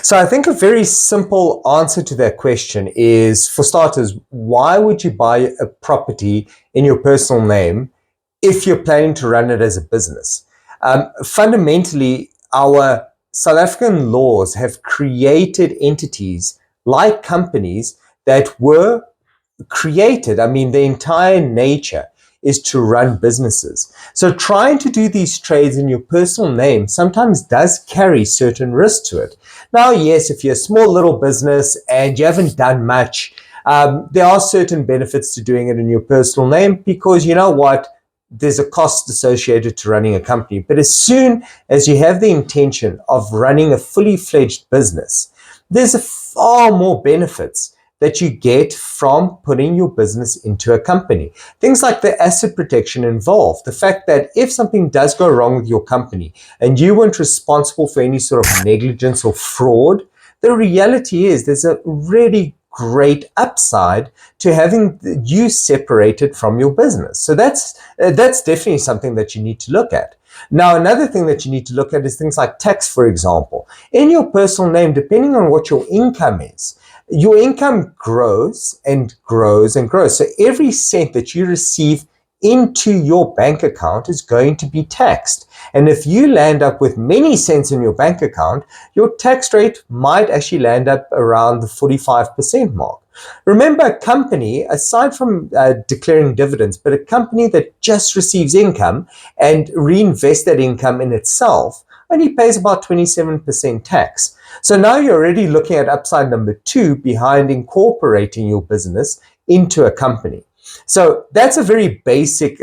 So I think a very simple answer to that question is, for starters, why would you buy a property in your personal name if you're planning to run it as a business? Fundamentally, our South African laws have created entities like companies that were created. I mean, the entire nature is to run businesses. So trying to do these trades in your personal name sometimes does carry certain risk to it. Now, yes, if you're a small little business and you haven't done much, there are certain benefits to doing it in your personal name, because you know what? There's a cost associated to running a company. But as soon as you have the intention of running a fully fledged business, there's a far more benefits that you get from putting your business into a company. Things like the asset protection involved, the fact that if something does go wrong with your company and you weren't responsible for any sort of negligence or fraud, the reality is there's a really great upside to having you separated from your business. So that's definitely something that you need to look at. Now, another thing that you need to look at is things like tax, for example. In your personal name, depending on what your income is, your income grows and grows and grows. So every cent that you receive into your bank account is going to be taxed. And if you land up with many cents in your bank account, your tax rate might actually land up around the 45% mark. Remember, a company, aside from declaring dividends, but a company that just receives income and reinvests that income in itself only pays about 27% tax. So now you're already looking at upside number 2 behind incorporating your business into a company. So that's a very basic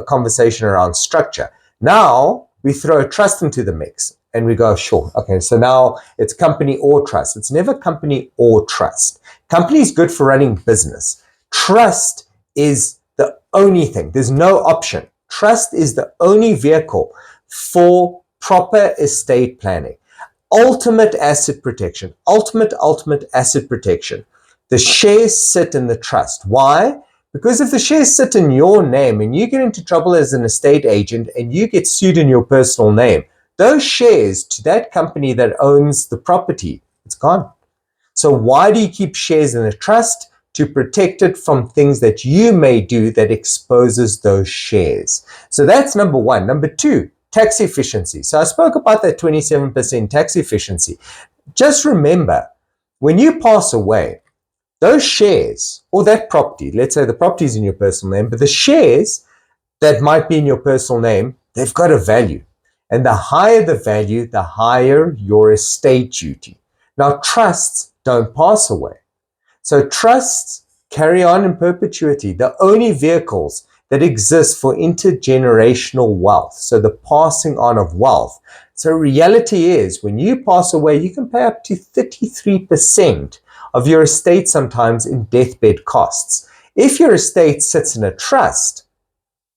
conversation around structure. Now we throw a trust into the mix and we go, sure, okay, so now it's company or trust. It's never company or trust. Company is good for running business. Trust is the only thing. There's no option. Trust is the only vehicle for proper estate planning. Ultimate asset protection, ultimate asset protection. The shares sit in the trust. Why? Because if the shares sit in your name and you get into trouble as an estate agent and you get sued in your personal name, those shares to that company that owns the property, it's gone. So why do you keep shares in a trust? To protect it from things that you may do that exposes those shares. So that's number 1. Number 2, tax efficiency. So I spoke about that 27% tax efficiency. Just remember, when you pass away, those shares or that property, let's say the property is in your personal name, but the shares that might be in your personal name, they've got a value. And the higher the value, the higher your estate duty. Now, trusts don't pass away. So trusts carry on in perpetuity. The only vehicles that exist for intergenerational wealth, so the passing on of wealth. So reality is, when you pass away, you can pay up to 33% of your estate sometimes in deathbed costs. If your estate sits in a trust,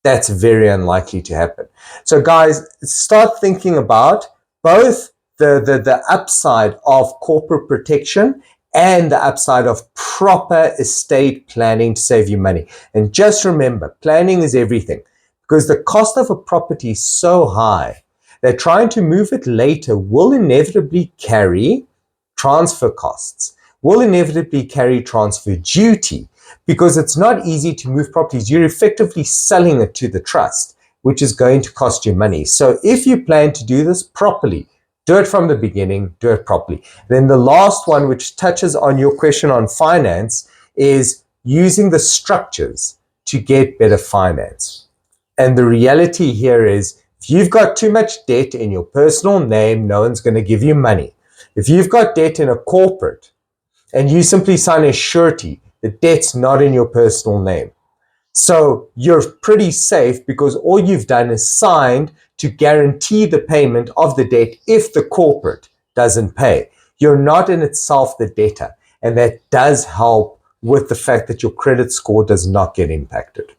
that's very unlikely to happen. So guys, start thinking about both the upside of corporate protection and the upside of proper estate planning to save you money. And just remember, planning is everything, because the cost of a property is so high that trying to move it later will inevitably carry transfer costs, will inevitably carry transfer duty, because it's not easy to move properties. You're effectively selling it to the trust, which is going to cost you money. So if you plan to do this properly, do it from the beginning, do it properly. Then the last one, which touches on your question on finance, is using the structures to get better finance. And the reality here is, if you've got too much debt in your personal name, no one's going to give you money. If you've got debt in a corporate and you simply sign a surety, the debt's not in your personal name. So you're pretty safe, because all you've done is signed to guarantee the payment of the debt if the corporate doesn't pay. You're not in itself the debtor, and that does help with the fact that your credit score does not get impacted.